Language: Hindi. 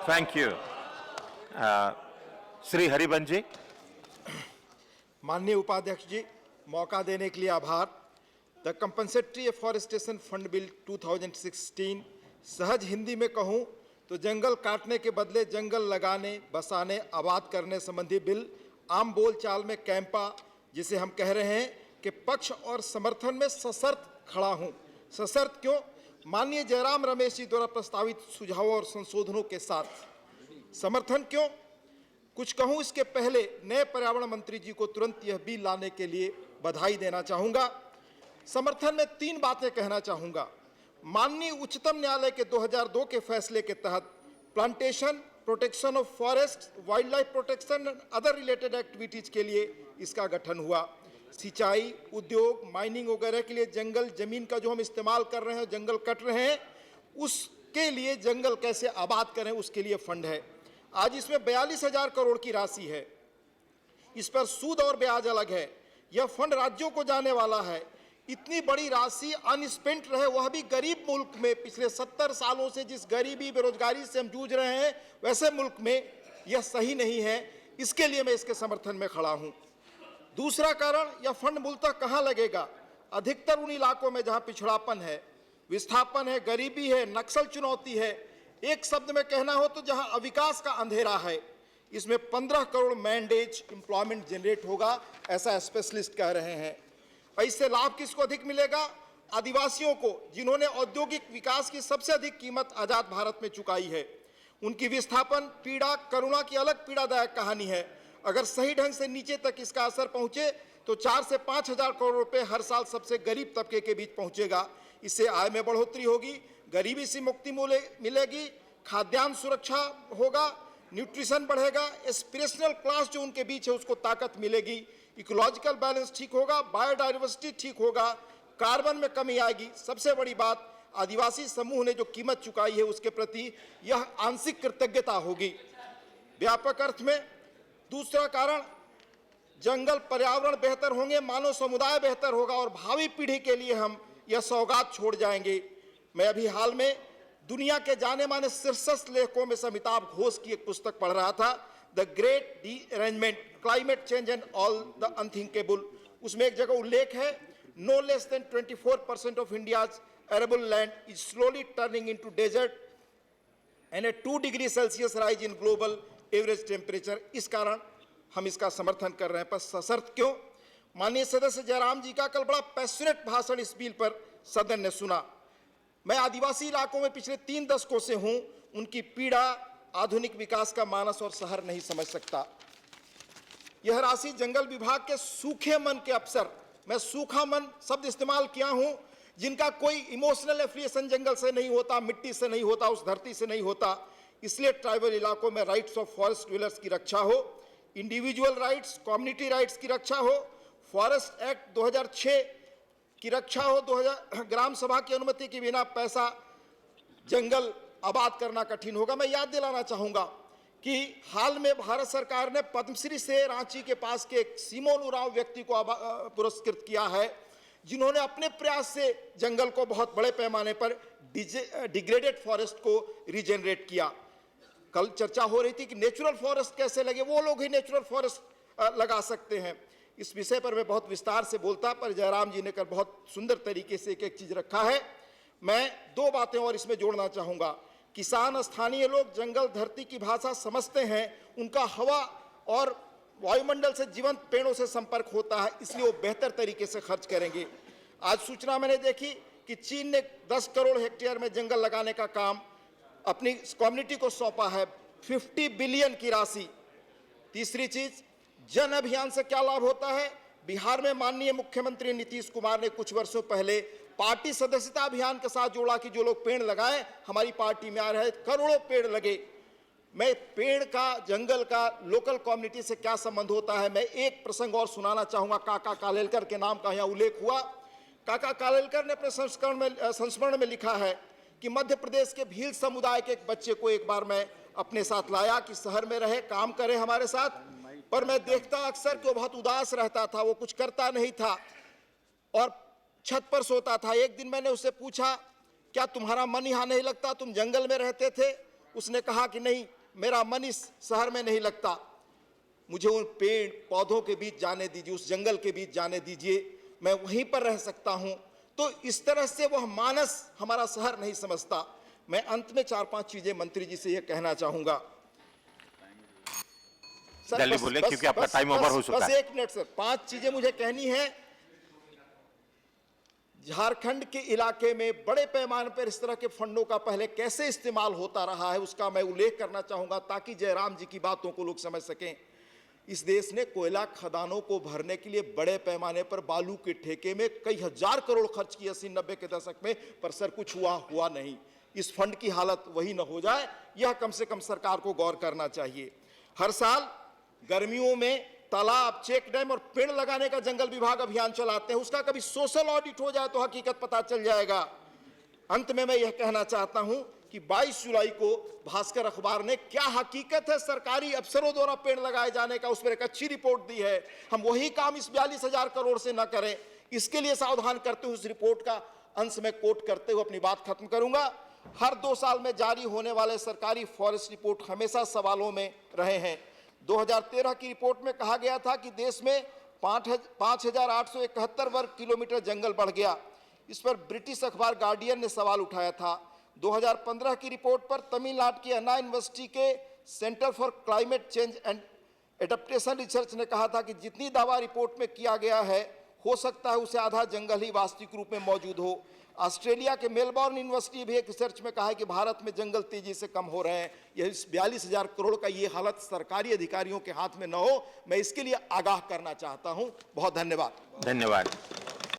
Thank you. श्री हरिवंश जी। माननीय उपाध्यक्ष जी, मौका देने के लिए आभार। The compensatory afforestation fund bill 2016, सहज हिंदी में कहूँ तो जंगल काटने के बदले जंगल लगाने, बसाने, आबाद करने संबंधी बिल, आम बोलचाल में कैंपा, जिसे हम कह रहे हैं कि पक्ष और समर्थन में सशर्त खड़ा हूँ। सशर्त क्यों? माननीय जयराम रमेश जी द्वारा प्रस्तावित सुझावों और संशोधनों के साथ। समर्थन क्यों? कुछ कहूँ इसके पहले नए पर्यावरण मंत्री जी को तुरंत यह बिल लाने के लिए बधाई देना चाहूँगा। समर्थन में 3 बातें कहना चाहूँगा। माननीय उच्चतम न्यायालय के 2002 के फैसले के तहत plantation, protection of forest, wild life protection and other related activities के लिए इसका गठन हुआ। सिंचाई, उद्योग, माइनिंग वगैरह के लिए जंगल जमीन का जो हम इस्तेमाल कर रहे हैं, जंगल कट रहे हैं, उसके लिए जंगल कैसे आबाद करें, उसके लिए फंड है। आज इसमें 42,000 करोड़ की राशि है। इस पर सूद और ब्याज अलग है। यह फंड राज्यों को जाने वाला है। इतनी बड़ी राशि अनस्पेंट रहे, वह भी गरीब मुल्क में, पिछले 70 सालों से जिस गरीबी बेरोजगारी से हम जूझ रहे हैं, वैसे मुल्क में यह सही नहीं है। इसके लिए मैं इसके समर्थन में खड़ा हूं। दूसरा कारण, यह फंड मूलतः कहां लगेगा? अधिकतर उन इलाकों में जहां पिछड़ापन है, विस्थापन है, गरीबी है, नक्सल चुनौती है, एक शब्द में कहना हो तो जहां अविकास का अंधेरा है। इसमें 15 करोड़ मैंडेज एम्प्लॉयमेंट जनरेट होगा, ऐसा स्पेशलिस्ट कह रहे हैं। इससे लाभ किसको अधिक मिलेगा? आदिवासियों को, जिन्होंने औद्योगिक विकास की सबसे अधिक कीमत आजाद भारत में चुकाई है। उनकी विस्थापन, पीड़ा, करुणा की अलग पीड़ादायक कहानी है। अगर सही ढंग से नीचे तक इसका असर पहुंचे तो 4 से 5,000 करोड़ रुपए हर साल सबसे गरीब तबके के बीच पहुंचेगा। इससे आय में बढ़ोतरी होगी, गरीबी से मुक्ति मिलेगी, खाद्यान्न सुरक्षा होगा, न्यूट्रिशन बढ़ेगा, एस्पिरेशनल क्लास जो उनके बीच है उसको ताकत मिलेगी, इकोलॉजिकल बैलेंस ठीक होगा, बायोडाइवर्सिटी ठीक होगा, कार्बन में कमी आएगी। सबसे बड़ी बात, आदिवासी समूह ने जो कीमत चुकाई है उसके प्रति यह आंशिक कृतज्ञता होगी व्यापक अर्थ में। दूसरा कारण, जंगल पर्यावरण बेहतर होंगे, मानव समुदाय बेहतर होगा और भावी पीढ़ी के लिए हम यह सौगात छोड़ जाएंगे। मैं अभी हाल में दुनिया के जाने माने शीर्षस्थ लेखकों में से अमिताभ घोष की एक पुस्तक पढ़ रहा था, the great rearrangement, climate change and all the unthinkable. उसमें एक जगह उल्लेख है, no less than 24% of India's arable land is slowly turning into desert and a 2 degree Celsius rise in global average temperature. इस कारण हम इसका समर्थन कर रहे हैं। पर सशर्त क्यों? माननीय सदस्य जयराम जी का कल बड़ा पैशनेट भाषण इस बिल पर सदन ने सुना। मैं आदिवासी इलाकों में पिछले 3 दशकों से हूं, उनकी पीड़ा आधुनिक विकास का मानस और शहर नहीं समझ सकता। यह राशि जंगल विभाग के सूखे मन के अफसर, मैं सूखा मन शब्द इस्तेमाल किया हूं, जिनका कोई इमोशनल एफिलिएशन जंगल से नहीं होता, मिट्टी से नहीं होता, उस धरती से नहीं होता। इसलिए ट्राइबल इलाकों में राइट्स ऑफ फॉरेस्ट ड्वेलर्स की रक्षा हो, इंडिविजुअल राइट्स, कम्युनिटी राइट्स की रक्षा हो, फॉरेस्ट एक्ट 2006 की रक्षा हो, 2000 ग्राम सभा की अनुमति के बिना पैसा जंगल आबाद करना कठिन होगा। मैं याद दिलाना चाहूंगा कि हाल में भारत सरकार ने पद्मश्री से रांची के पास के एक सिमोन उरांव व्यक्ति को पुरस्कृत किया है, जिन्होंने अपने प्रयास से जंगल को बहुत बड़े पैमाने पर डिग्रेडेड फॉरेस्ट को रीजनरेट किया। कल चर्चा हो रही थी कि नेचुरल फॉरेस्ट कैसे लगे, वो लोग ही नेचुरल फॉरेस्ट लगा सकते हैं। इस विषय पर मैं बहुत विस्तार से बोलता, पर जयराम जी ने कर बहुत सुंदर तरीके से एक एक चीज रखा है। मैं 2 बातें और इसमें जोड़ना चाहूंगा। किसान, स्थानीय लोग जंगल धरती की भाषा समझते हैं, उनका हवा और वायुमंडल से जीवंत पेड़ों से संपर्क होता है, इसलिए वो बेहतर तरीके से खर्च करेंगे। आज सूचना मैंने देखी कि चीन ने 10 करोड़ हेक्टेयर में जंगल लगाने का काम अपनी कम्युनिटी को सौंपा है, 50 बिलियन की राशि। तीसरी चीज, जन अभियान से क्या लाभ होता है? बिहार में माननीय मुख्यमंत्री नीतीश कुमार ने कुछ वर्षों पहले पार्टी सदस्यता अभियान के साथ जोड़ा कि जो लोग पेड़ लगाए हमारी पार्टी में आ रहे, करोड़ों पेड़ लगे। मैं पेड़ का, जंगल का लोकल कम्युनिटी से क्या संबंध होता है, मैं एक प्रसंग और सुनाना चाहूंगा। काका कालेलकर के नाम का यहाँ उल्लेख हुआ। काका कालेलकर ने अपने संस्मरण में लिखा है कि मध्य प्रदेश के भील समुदाय के एक बच्चे को एक बार मैं अपने साथ लाया कि शहर में रहे, काम करे हमारे साथ, पर मैं देखता अक्सर कि वो बहुत उदास रहता था, वो कुछ करता नहीं था और छत पर सोता था। एक दिन मैंने उससे पूछा, क्या तुम्हारा मन यहाँ नहीं लगता, तुम जंगल में रहते थे? उसने कहा कि नहीं, मेरा मन इस शहर में नहीं लगता, मुझे उन पेड़ पौधों के बीच जाने दीजिए, उस जंगल के बीच जाने दीजिए, मैं वहीं पर रह सकता हूं। तो इस तरह से वह मानस हमारा शहर नहीं समझता। मैं अंत में 4-5 चीजें मंत्री जी से यह कहना चाहूंगा। जल्दी बोले क्योंकि आपका टाइम ओवर हो चुका है। बस 1 मिनट सर, 5 चीजें मुझे कहनी है। झारखंड के इलाके में बड़े पैमाने पर इस तरह के फंडों का पहले कैसे इस्तेमाल होता रहा है, उसका मैं उल्लेख करना चाहूंगा ताकि जयराम जी की बातों को लोग समझ सकें। इस देश ने कोयला खदानों को भरने के लिए बड़े पैमाने पर बालू के ठेके में कई हजार करोड़ खर्च किए 80-90 के दशक में, पर सर कुछ हुआ नहीं। इस फंड की हालत वही न हो जाए, यह कम से कम सरकार को गौर करना चाहिए। हर साल गर्मियों में तालाब, चेक डैम और पेड़ लगाने का जंगल विभाग अभियान चलाते हैं, उसका कभी सोशल ऑडिट हो जाए तो हकीकत पता चल जाएगा। अंत में मैं यह कहना चाहता हूं कि 22 जुलाई को भास्कर अखबार ने क्या हकीकत है सरकारी अफसरों द्वारा पेड़ लगाए जाने का, उस पर एक अच्छी रिपोर्ट दी है। हम वही काम इस 42,000 करोड़ से न करें, इसके लिए सावधान करते हुए उस रिपोर्ट का अंश में कोट करते हुए अपनी बात खत्म करूंगा। हर 2 साल में जारी होने वाले सरकारी फॉरेस्ट रिपोर्ट हमेशा सवालों में रहे हैं। 2013 की रिपोर्ट में कहा गया था कि देश में 5,871 वर्ग किलोमीटर जंगल बढ़ गया। इस पर ब्रिटिश अखबार गार्डियन ने सवाल उठाया था। 2015 की रिपोर्ट पर तमिलनाडु की अन्ना यूनिवर्सिटी के centre for climate change and adaptation research ने कहा था कि जितनी दावा रिपोर्ट में किया गया है, हो सकता है उसे आधा जंगल ही वास्तविक रूप में मौजूद हो। ऑस्ट्रेलिया के मेलबोर्न यूनिवर्सिटी भी एक रिसर्च में कहा है कि भारत में जंगल तेजी से कम हो रहे हैं। यह 42,000 करोड़ का ये हालत सरकारी अधिकारियों के हाथ में न हो, मैं इसके लिए आगाह करना चाहता हूं। बहुत धन्यवाद। धन्यवाद।